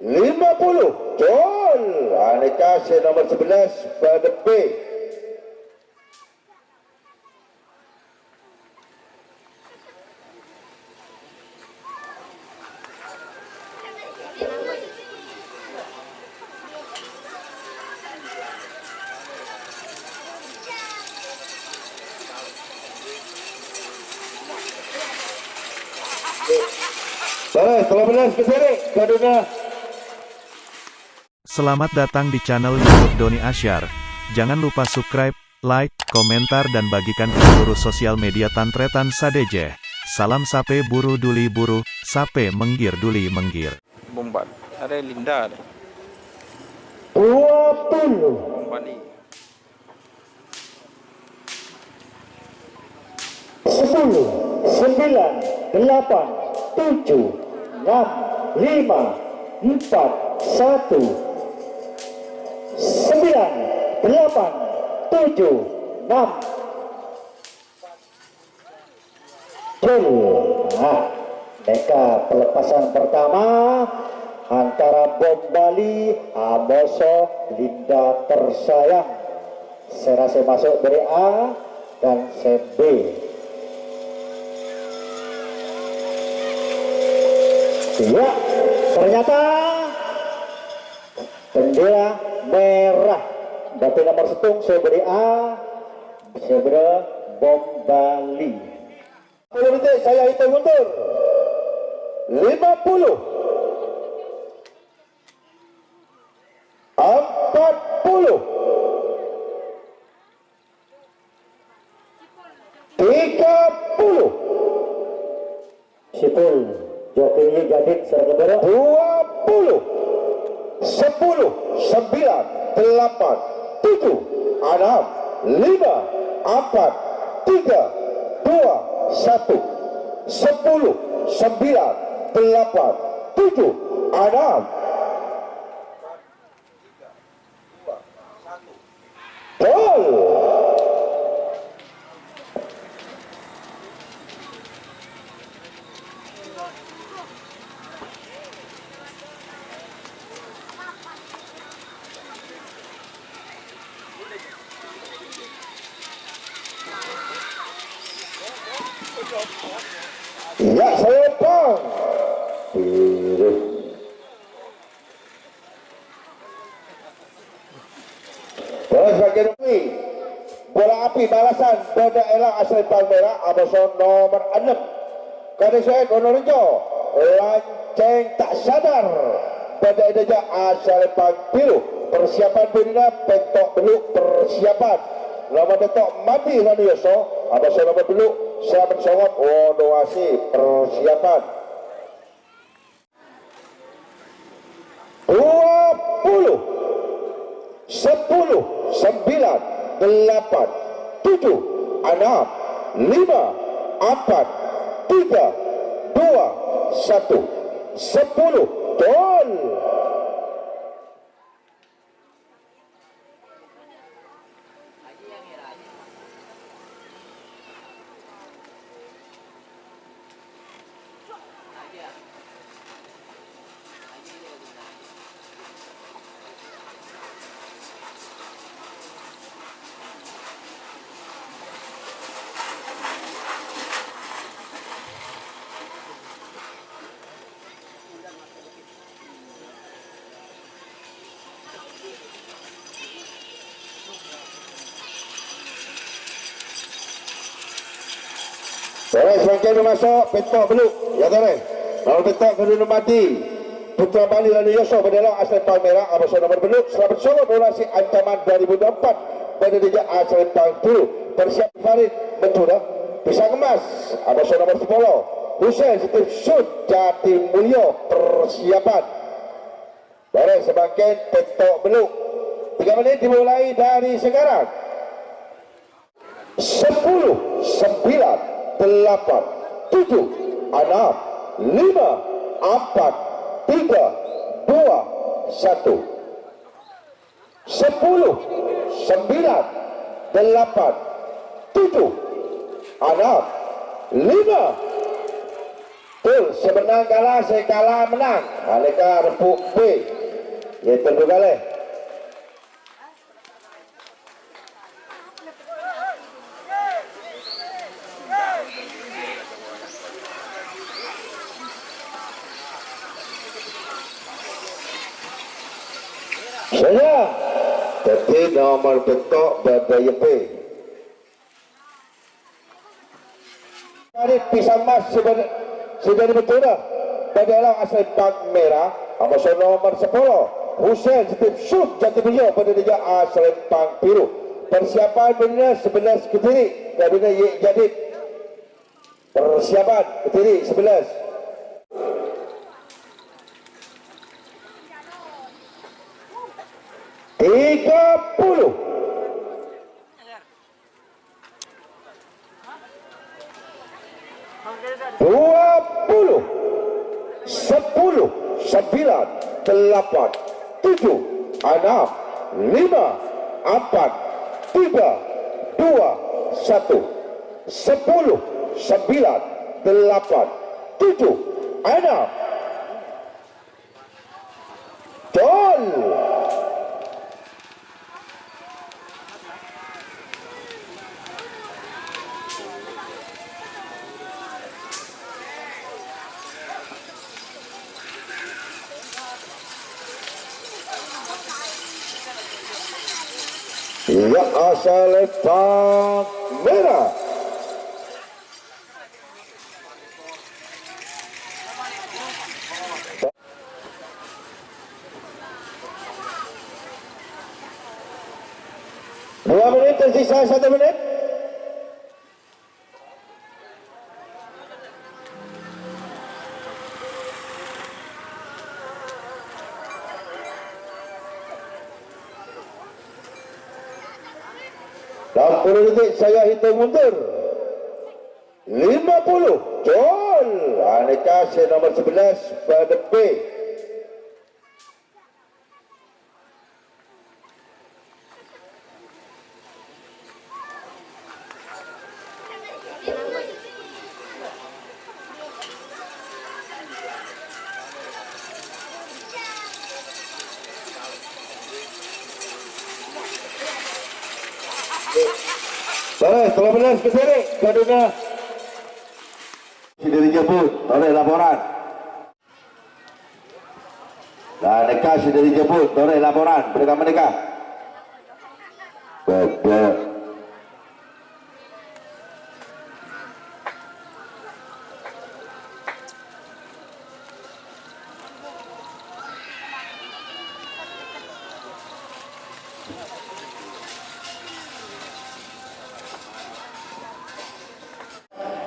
50 gol. Aneka nomor 11 pada B. Selamat datang di channel YouTube Doni Asyar. Jangan lupa subscribe, like, komentar dan bagikan ke seluruh sosial media Tantretan Sadejeh. Salam sape buru duli buru, sape menggir duli menggir. Bombat, ada Linda ada. 20 Bombat ni. 10 9 8 7 6 5 4 1 9 8 7 6 gol. Nah, mereka pelepasan pertama antara Bom Bali, Amoso, Linda Tersayang. Serase masuk dari A dan B. Ya, ternyata bendera merah. Berarti nomor setung seberi A, seberi Bom Bali. 10 detik saya hitung mundur. 50 40 30 Sipul jokinya Jadid Seragam 20 10 9 8 7 6 5 4 3 2 1 10 9 8 7 6 gol. Ya, saya bang. Terus bagian ini bola api balasan Boda Elang asal Palmera Amoson nomor 6. Kali saya Gonorejo lanceng tak sadar pada edaja asal Biru. Persiapan Budina petok beluk persiapan nomor detok mati Lani Yoso Amoson nomor beluk sahabat songok Wodoasi persiapan 20 10 9 8 7 6 5 4 3 2 1 10 gol. Torres semakin masuk petok beluk ya Torres lalu petok ke dunia mati Putra Bali lalu Yoso berdalam asal Palmera Amoson nomor beluk selamat solo bola si ancaman 2004 pada dia asal Palmera persiap Farid Mentura bisa kemas Amoson nomor 10 Hussein Steve Sud Jati Mulyo persiapan Torres semakin petok beluk 3 menit dimulai dari sekarang 10 9 8 7 6 5 4 3 2 1 10 9 8 7 6 5 4 3 2 1 10 gol. Betul, semenang kalah, sekala menang. Mereka repuk B. Ya tentu kali. Saya tapi nomor bentuk berdaya P. Hari pisang mas sudah dibentura pada asal Bank Merah Amasya nomor 10 Hussein Steve Shoot jatuh beliau pada dia asal Bank Biru. Persiapan bina 11 Kediri dan bina Yek Jadid. Persiapan Kediri 11 30 20 10 9 8 7 6 5 4 3 2 1 10 9 8 7 6 Gol. Ya asal Bank Merah. Dua menit tersisa 1 menit. Dalam 10 detik saya hitung mundur. 50 Jol Aneka nomor 11 pada B. Baik, 13 ke sini, Kaduna. Sudah dijemput oleh laporan. Dan mereka sudah dijemput oleh laporan. Mereka. Bapak.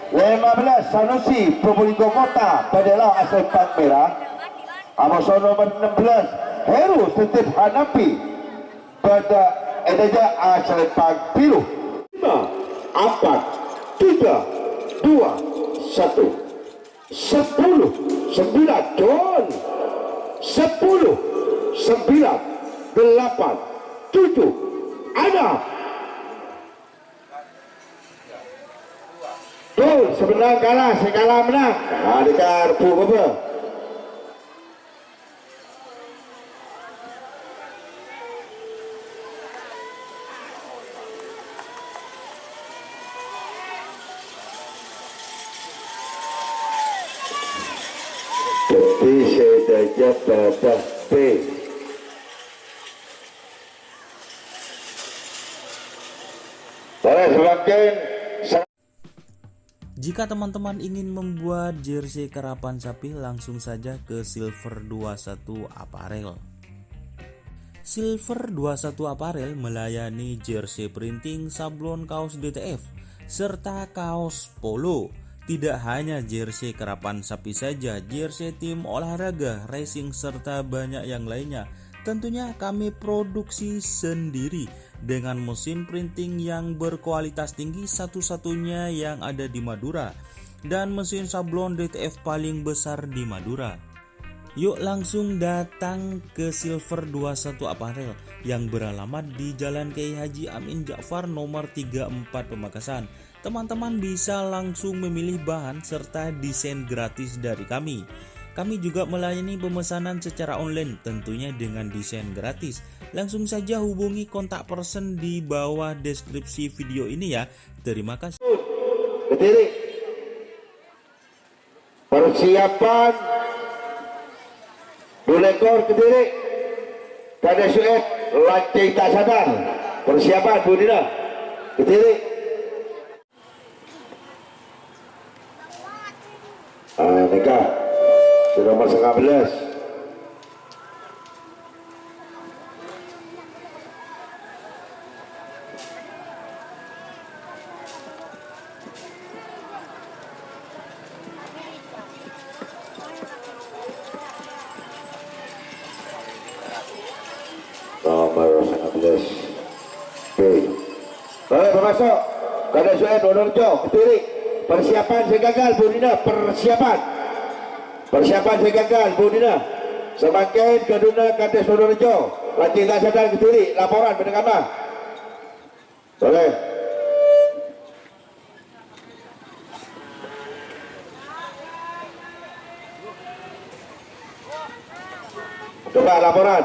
W15 Sanusi Probolinggo Kota Padela asal Bank Merah. Amasya nomor 16 Heru Steve Hanapi pada Edaja asal Bank Biru. 5 4 3 2 1 10 9 John 10 9 8 7 6 Betul, sebenarnya kalah, sekala menang. Nah, dekat Pu Bapa. Jadi saya dah pada B. Boleh semakin. Jika teman-teman ingin membuat jersey karapan sapi, langsung saja ke Silver 21 Apparel. Silver 21 Apparel melayani jersey printing, sablon kaos DTF, serta kaos polo. Tidak hanya jersey karapan sapi saja, jersey tim olahraga, racing, serta banyak yang lainnya. Tentunya kami produksi sendiri dengan mesin printing yang berkualitas tinggi, satu-satunya yang ada di Madura, dan mesin sablon DTF paling besar di Madura. Yuk langsung datang ke Silver 21 Apparel yang beralamat di Jalan Kiai Haji Amin Ja'far nomor 34 Pemakasan. teman-teman bisa langsung memilih bahan serta desain gratis dari kami. Kami juga melayani pemesanan secara online tentunya dengan desain gratis. Langsung saja hubungi kontak person di bawah deskripsi video ini ya. Terima kasih. Berdiri. Persiapan 2 ekor berdiri. Kades US lancing tak sadar. Persiapan Bu Dina. Berdiri. Nikah. Sudah nomor 19. Nomor 19 B. Baik, bermasuk Kades US Donorjo. Berdiri. Persiapan saya gagal Bu Dina. Persiapan saya gagal Bu Dina. Semakin keduna Kades Donorjo. Lancing tak sadar berdiri. Laporan pendengar. Boleh. Coba laporan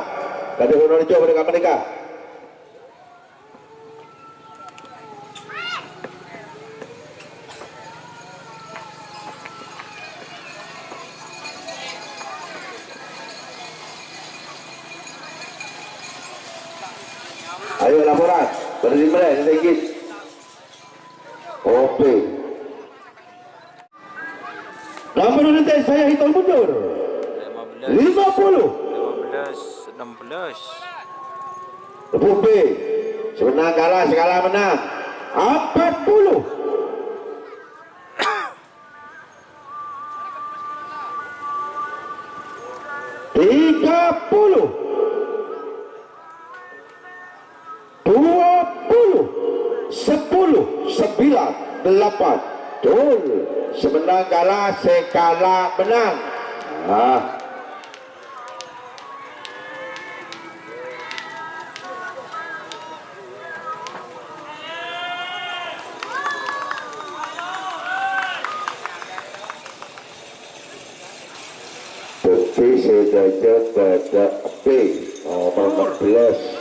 Kades Donorjo pendengar mereka. Ayo laporan. Berdiri mulai sedikit. Oke. Nomor detik saya hitung mundur. 50. 15, 16. Tepuk B. Semenang kalah segala menang. 40. 30. 20. 10. 9. 8. Betul. Semenang kalah sekala menang. Bukti sedaja pada B nomor 16.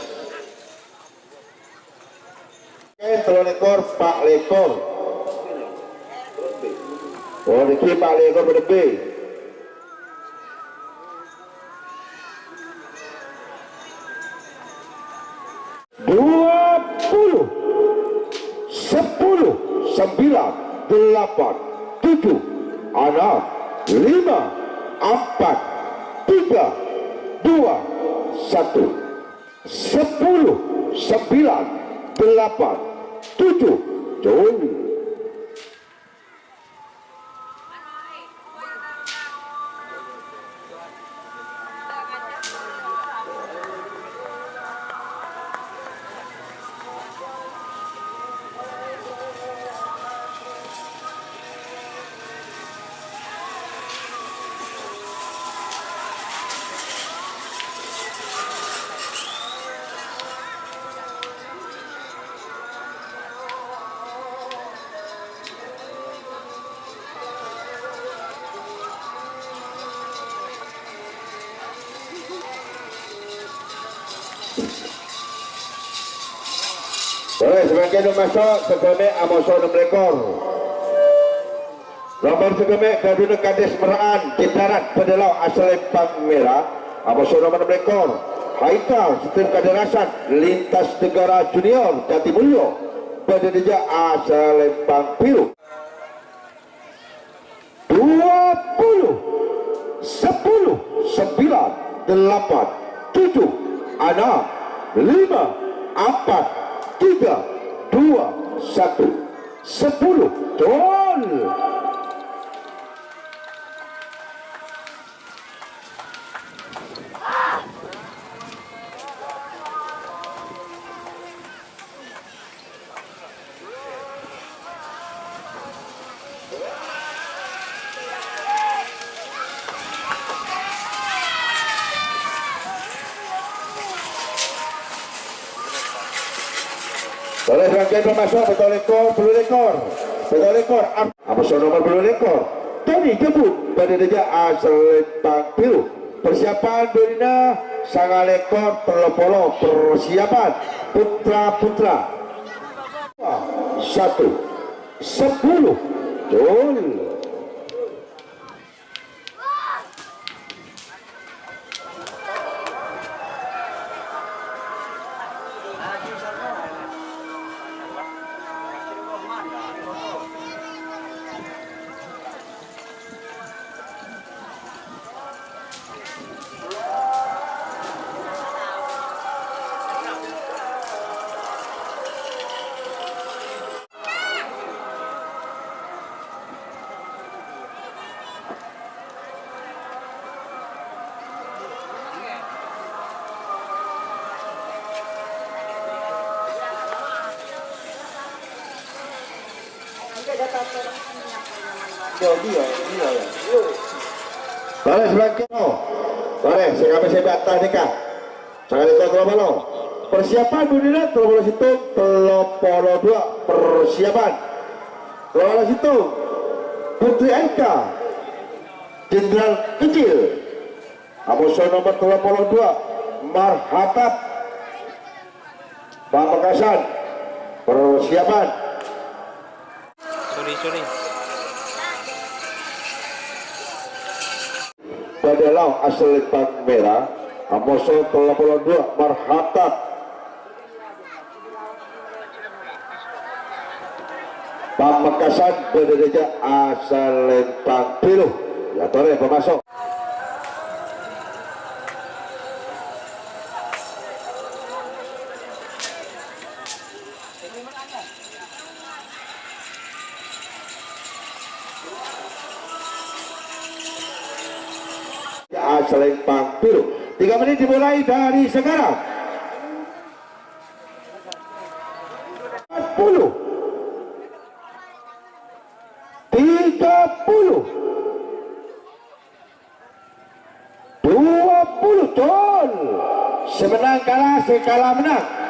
Telur ekor 4 ekor. Oh, ini 4 ekor pada B. Dua 10, 9, 8, 7, 6, 5, 4, 3, 2, 1. 10, 9, 8, 7. Jom. Boleh sebagian masuk segemek amoso 6 ekor. Nomor segemek Gaduna Kades Meraan di darat Pedelau asal Lempang Merah amoso nomor 6 ekor. Haikal setir Kaderasan lintas negara junior Jatimulyo pada dijak asal Lempang Biru. 20, 10, 9, 8, 7, 6, 5, 4, 3, 2, 1. 10. Gol. Boleh rangkaian masuk betul ekor, 10 ekor. Betul rekor. Absen nomor 10 rekor. Tony jemput pada deja Selempang Biru. Persiapan Berina sangat lekor terlepolo. Persiapan putra-putra 1-10 gol. Baris belakang. Baris, sekarang saya batas nikah. Sangat itu terlalu. Persiapan Budina terlalu situ terlalu 2. Persiapan terlalu situ Putri Aika Jenderal Kecil. Amusan nomor 32 Marhatab Pamekasan. Persiapan Sorry. Badalau asal Lempang Merah. Amoso 32 Marhatab Pamekasan berdeja asal Lempang Biru. Ya tore pemasok. Selempang Biru. 3 menit dimulai dari sekarang. 40 30 20 gol. Semenang kalah, sekalah menang.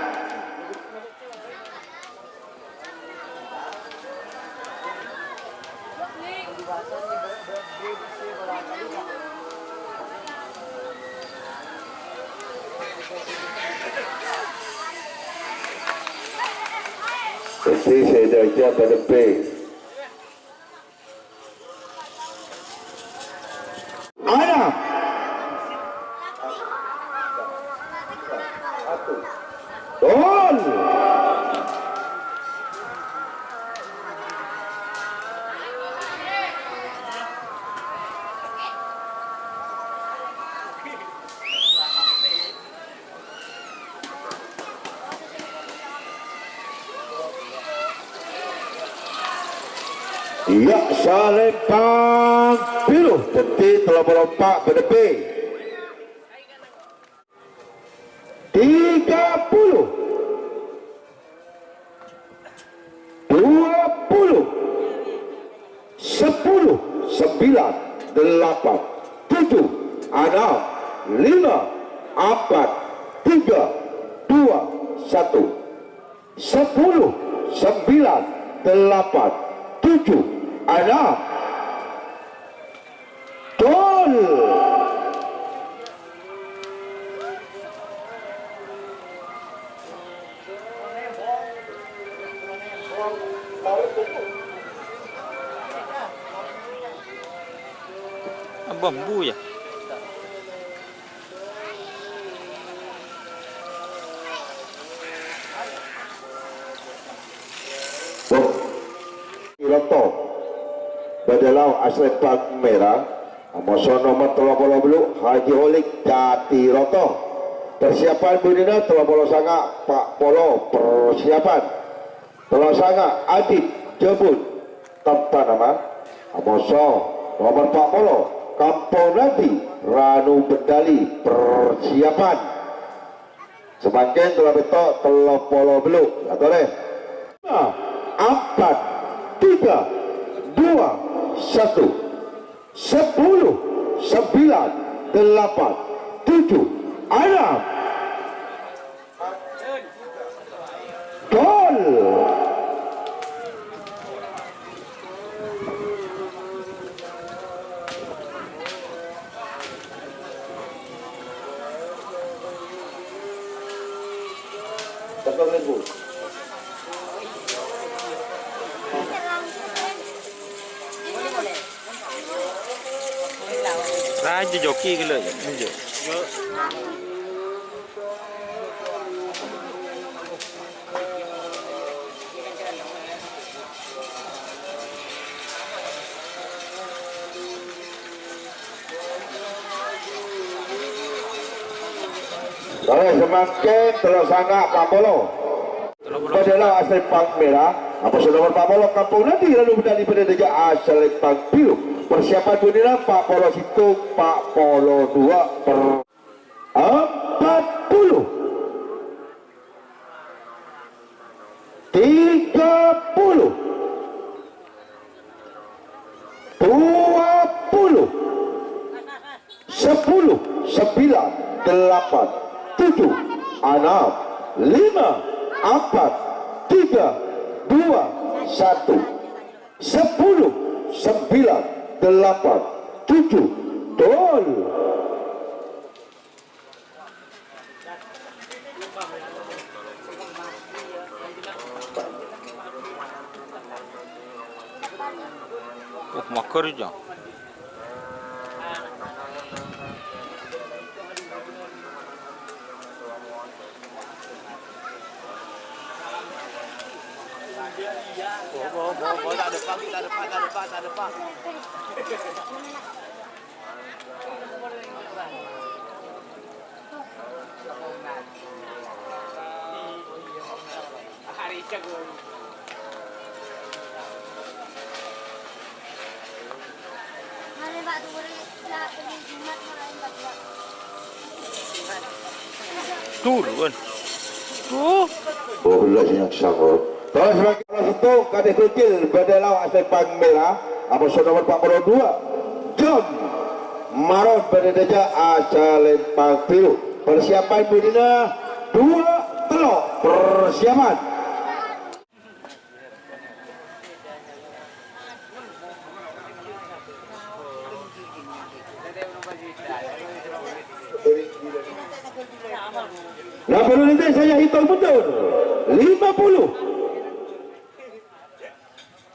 Jadi saya dah pada P. Ana. Gol. Ya, Selempang Biru Teti telah melompat berdepi 30 20 10 9 8 7 6 5 4 3 2 1 10 9 8 7 6 gol. Bambu ya. Loto Badalau asal Lempang Merah. Amoso nomor 30 Haji Holik Jati Roto. Persiapan Budina telah polo sanga Pak Polo. Persiapan telah sanga Adit Jebut tanpa nama. Amoso nomor Pak Polo Kampung Nanti Ranu Bendali. Persiapan semakin telah betok telah polo beluk atau deh 4 3 2 1 10 9 8 7 6 gol. 10.000. Raja joki ke le. Je. Kalau semakin terlaksana Pak Polo. Adalah asal Pang Merah. Apa sudah Pak Polo kampung nanti lalu medali pada deja asal Pang Biru. Persiapan dunia Pak Polo situ Pak Polo 2 per 40 30 20 10 9 8 7 6 5 4 3 2 1 10 9 8 7 gol. Makar je. Tak depan. Hari jago. Hari Pak tu boleh nak pergi Jumat malam Pak. Turun. Oh, belas yang sanggup. Terus sebagai itu Kadis Kecil berdelau asal Pang Merah. Apa nomor 42 John Maron berdeja asal Pang Biru. Persiapan budina 2 telok persiapan. Nah, perlu nanti saya hitung betul. 50 40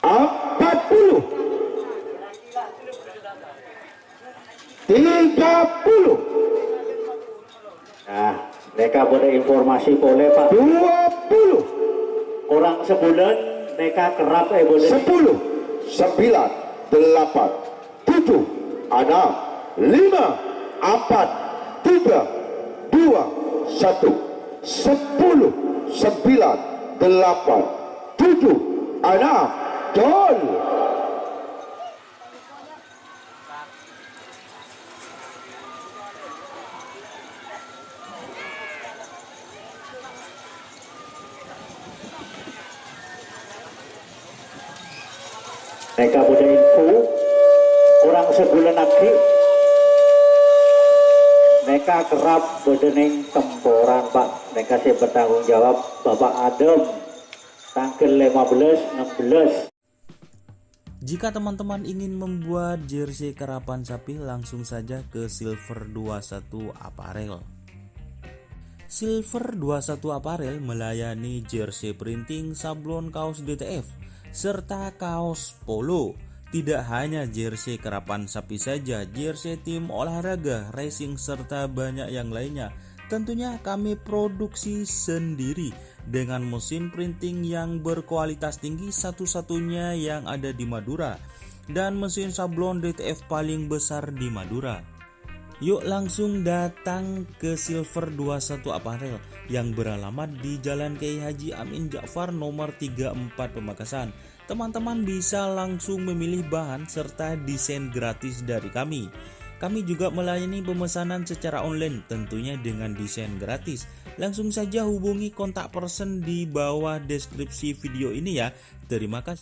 30 Nah, mereka boleh informasi boleh Pak. 20 Orang sebulan mereka kerap boleh. 10 9 8 7 6 5 4 3 2 1 10 9 8 7 6 gol. Mereka boleh info orang sebulan lagi mereka kerap berdening temporan Pak. Mereka saya bertanggung jawab Bapak Adem tanggal 15 16. Jika teman-teman ingin membuat jersey karapan sapi, langsung saja ke Silver 21 Apparel. Silver 21 Apparel melayani jersey printing, sablon kaos DTF, serta kaos polo. Tidak hanya jersey karapan sapi saja, jersey tim olahraga, racing, serta banyak yang lainnya. Tentunya kami produksi sendiri dengan mesin printing yang berkualitas tinggi, satu-satunya yang ada di Madura, dan mesin sablon DTF paling besar di Madura. Yuk langsung datang ke Silver 21 Apparel yang beralamat di Jalan Kiai Haji Amin Ja'far nomor 34 Pamekasan. Teman-teman bisa langsung memilih bahan serta desain gratis dari kami. Kami juga melayani pemesanan secara online, tentunya dengan desain gratis. Langsung saja hubungi kontak person di bawah deskripsi video ini ya. Terima kasih.